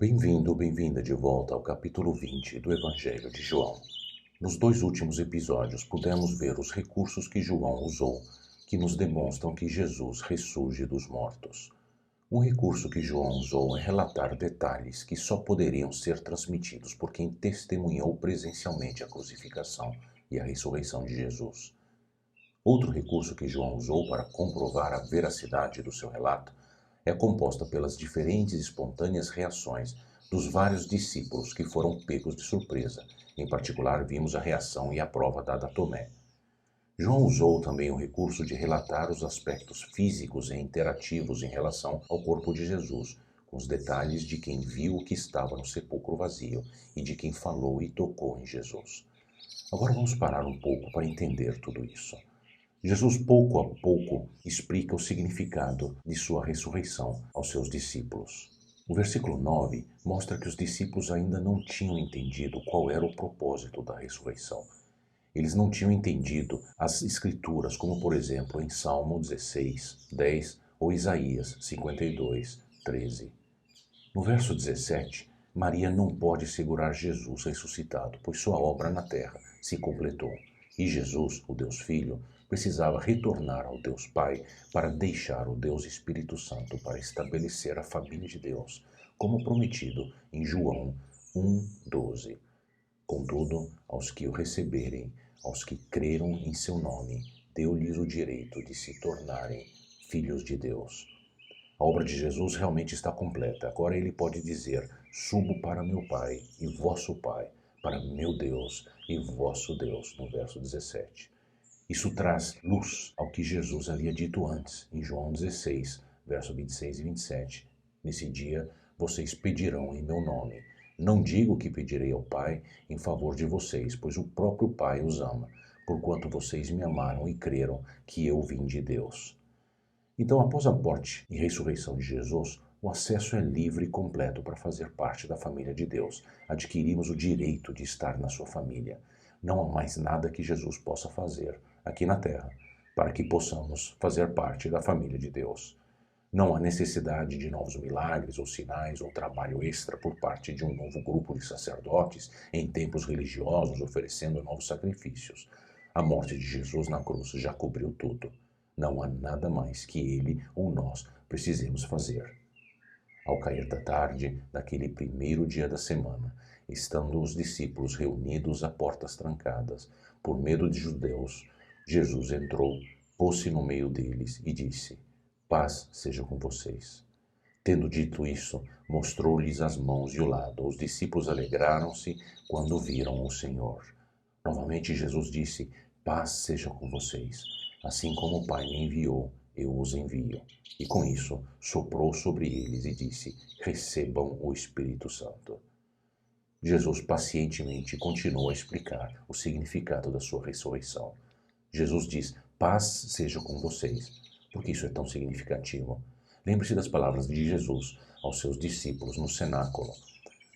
Bem-vindo ou bem-vinda de volta ao capítulo 20 do Evangelho de João. Nos dois últimos episódios pudemos ver os recursos que João usou, que nos demonstram que Jesus ressurge dos mortos. Um recurso que João usou é relatar detalhes que só poderiam ser transmitidos por quem testemunhou presencialmente a crucificação e a ressurreição de Jesus. Outro recurso que João usou para comprovar a veracidade do seu relato é composta pelas diferentes e espontâneas reações dos vários discípulos que foram pegos de surpresa. Em particular, vimos a reação e a prova dada a Tomé. João usou também o recurso de relatar os aspectos físicos e interativos em relação ao corpo de Jesus, com os detalhes de quem viu o que estava no sepulcro vazio e de quem falou e tocou em Jesus. Agora vamos parar um pouco para entender tudo isso. Jesus, pouco a pouco, explica o significado de sua ressurreição aos seus discípulos. O versículo 9 mostra que os discípulos ainda não tinham entendido qual era o propósito da ressurreição. Eles não tinham entendido as escrituras, como por exemplo em Salmo 16, 10 ou Isaías 52, 13. No verso 17, Maria não pode segurar Jesus ressuscitado, pois sua obra na terra se completou. E Jesus, o Deus Filho, precisava retornar ao Deus Pai para deixar o Deus Espírito Santo para estabelecer a família de Deus, como prometido em João 1,12. Contudo, aos que o receberem, aos que creram em seu nome, deu-lhes o direito de se tornarem filhos de Deus. A obra de Jesus realmente está completa. Agora ele pode dizer: subo para meu Pai e vosso Pai, para meu Deus e vosso Deus, no verso 17. Isso traz luz ao que Jesus havia dito antes, em João 16, verso 26 e 27. Nesse dia vocês pedirão em meu nome. Não digo que pedirei ao Pai em favor de vocês, pois o próprio Pai os ama, porquanto vocês me amaram e creram que eu vim de Deus. Então, após a morte e ressurreição de Jesus, o acesso é livre e completo para fazer parte da família de Deus. Adquirimos o direito de estar na sua família. Não há mais nada que Jesus possa fazer aqui na terra para que possamos fazer parte da família de Deus. Não há necessidade de novos milagres ou sinais ou trabalho extra por parte de um novo grupo de sacerdotes em templos religiosos oferecendo novos sacrifícios. A morte de Jesus na cruz já cobriu tudo. Não há nada mais que ele ou nós precisemos fazer. Ao cair da tarde daquele primeiro dia da semana, estando os discípulos reunidos a portas trancadas, por medo de judeus, Jesus entrou, pôs-se no meio deles e disse: paz seja com vocês. Tendo dito isso, mostrou-lhes as mãos e o lado. Os discípulos alegraram-se quando viram o Senhor. Novamente Jesus disse: paz seja com vocês. Assim como o Pai me enviou, eu os envio. E com isso, soprou sobre eles e disse: recebam o Espírito Santo. Jesus pacientemente continua a explicar o significado da sua ressurreição. Jesus diz: paz seja com vocês. Por que isso é tão significativo? Lembre-se das palavras de Jesus aos seus discípulos no cenáculo.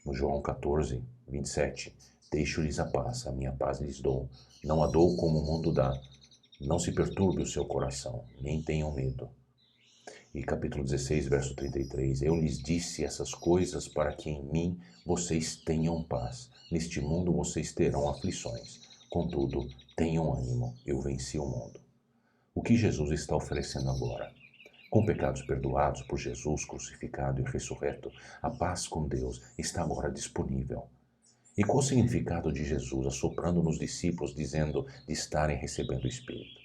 No João 14, 27, deixo-lhes a paz, a minha paz lhes dou. Não a dou como o mundo dá. Não se perturbe o seu coração, nem tenham medo. E capítulo 16, verso 33, eu lhes disse essas coisas para que em mim vocês tenham paz. Neste mundo vocês terão aflições. Contudo, tenham ânimo, eu venci o mundo. O que Jesus está oferecendo agora? Com pecados perdoados por Jesus crucificado e ressurreto, a paz com Deus está agora disponível. E qual o significado de Jesus assoprando nos discípulos, dizendo de estarem recebendo o Espírito?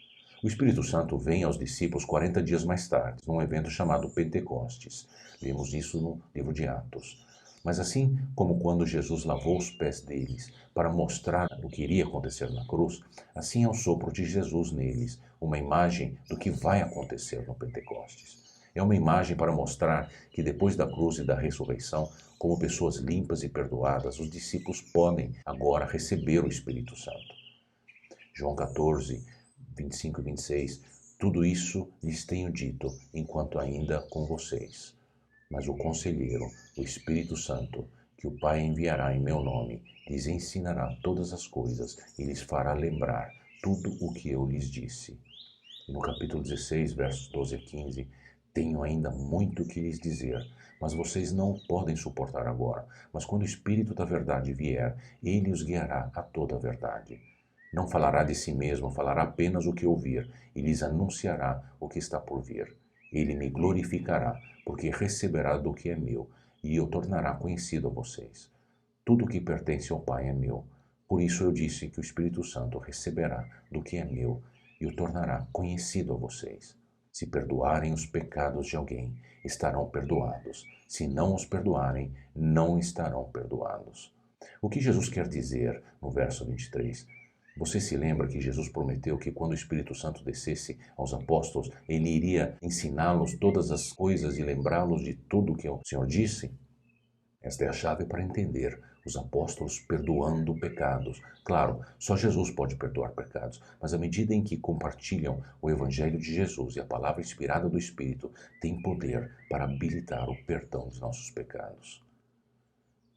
O Espírito Santo vem aos discípulos 40 dias mais tarde, num evento chamado Pentecostes. Lemos isso no livro de Atos. Mas assim como quando Jesus lavou os pés deles para mostrar o que iria acontecer na cruz, assim é o sopro de Jesus neles, uma imagem do que vai acontecer no Pentecostes. É uma imagem para mostrar que depois da cruz e da ressurreição, como pessoas limpas e perdoadas, os discípulos podem agora receber o Espírito Santo. João 14, 25 e 26, tudo isso lhes tenho dito enquanto ainda com vocês. Mas o Conselheiro, o Espírito Santo, que o Pai enviará em meu nome, lhes ensinará todas as coisas e lhes fará lembrar tudo o que eu lhes disse. E no capítulo 16, versos 12 a 15, Tenho ainda muito que lhes dizer, mas vocês não o podem suportar agora. Mas quando o Espírito da verdade vier, ele os guiará a toda a verdade. Não falará de si mesmo, falará apenas o que ouvir, e lhes anunciará o que está por vir. Ele me glorificará, porque receberá do que é meu, e o tornará conhecido a vocês. Tudo o que pertence ao Pai é meu. Por isso eu disse que o Espírito Santo receberá do que é meu, e o tornará conhecido a vocês. Se perdoarem os pecados de alguém, estarão perdoados. Se não os perdoarem, não estarão perdoados. O que Jesus quer dizer no verso 23? Você se lembra que Jesus prometeu que quando o Espírito Santo descesse aos apóstolos, ele iria ensiná-los todas as coisas e lembrá-los de tudo o que o Senhor disse? Esta é a chave para entender os apóstolos perdoando pecados. Claro, só Jesus pode perdoar pecados, mas à medida em que compartilham o Evangelho de Jesus e a palavra inspirada do Espírito, tem poder para habilitar o perdão dos nossos pecados.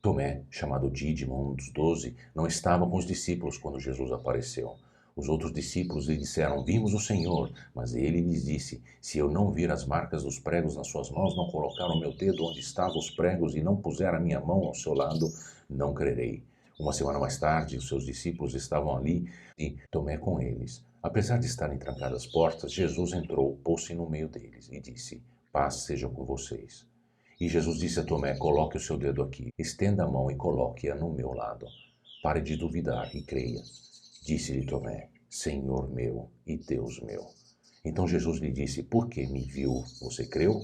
Tomé, chamado Dídimo, um dos 12, não estava com os discípulos quando Jesus apareceu. Os outros discípulos lhe disseram, vimos o Senhor, mas ele lhes disse, se eu não vir as marcas dos pregos nas suas mãos, não colocar o meu dedo onde estavam os pregos e não puser a minha mão ao seu lado, não crerei. Uma semana mais tarde, os seus discípulos estavam ali e Tomé com eles. Apesar de estarem trancadas as portas, Jesus entrou, pôs-se no meio deles e disse, paz seja com vocês. E Jesus disse a Tomé, coloque o seu dedo aqui, estenda a mão e coloque-a no meu lado. Pare de duvidar e creia. Disse-lhe Tomé, Senhor meu e Deus meu. Então Jesus lhe disse, porque me viu, você creu?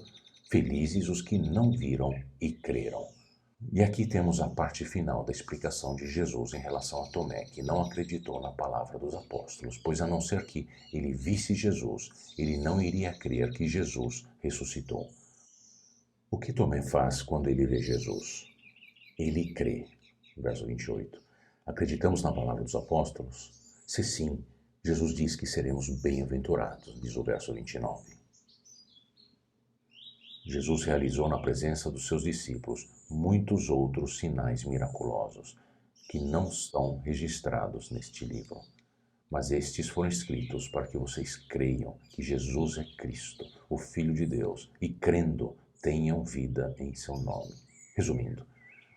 Felizes os que não viram e creram. E aqui temos a parte final da explicação de Jesus em relação a Tomé, que não acreditou na palavra dos apóstolos, pois a não ser que ele visse Jesus, ele não iria crer que Jesus ressuscitou. O que Tomé faz quando ele vê Jesus? Ele crê. Verso 28. Acreditamos na palavra dos apóstolos? Se sim, Jesus diz que seremos bem-aventurados, diz o verso 29. Jesus realizou na presença dos seus discípulos muitos outros sinais miraculosos que não estão registrados neste livro. Mas estes foram escritos para que vocês creiam que Jesus é Cristo, o Filho de Deus, e crendo, tenham vida em seu nome. Resumindo,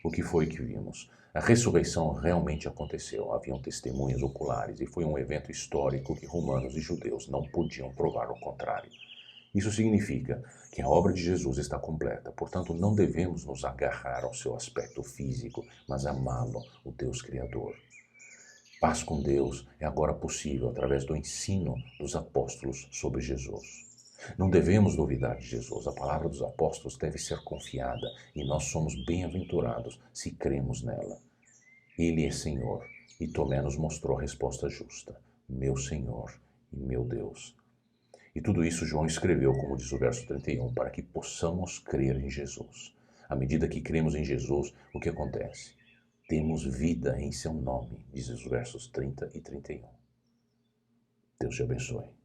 o que foi que vimos? A ressurreição realmente aconteceu, haviam testemunhas oculares e foi um evento histórico que romanos e judeus não podiam provar o contrário. Isso significa que a obra de Jesus está completa, portanto não devemos nos agarrar ao seu aspecto físico, mas amá-lo, o Deus Criador. Paz com Deus é agora possível através do ensino dos apóstolos sobre Jesus. Não devemos duvidar de Jesus. A palavra dos apóstolos deve ser confiada e nós somos bem-aventurados se cremos nela. Ele é Senhor e Tomé nos mostrou a resposta justa. Meu Senhor e meu Deus. E tudo isso João escreveu, como diz o verso 31, para que possamos crer em Jesus. À medida que cremos em Jesus, o que acontece? Temos vida em seu nome, diz os versos 30 e 31. Deus te abençoe.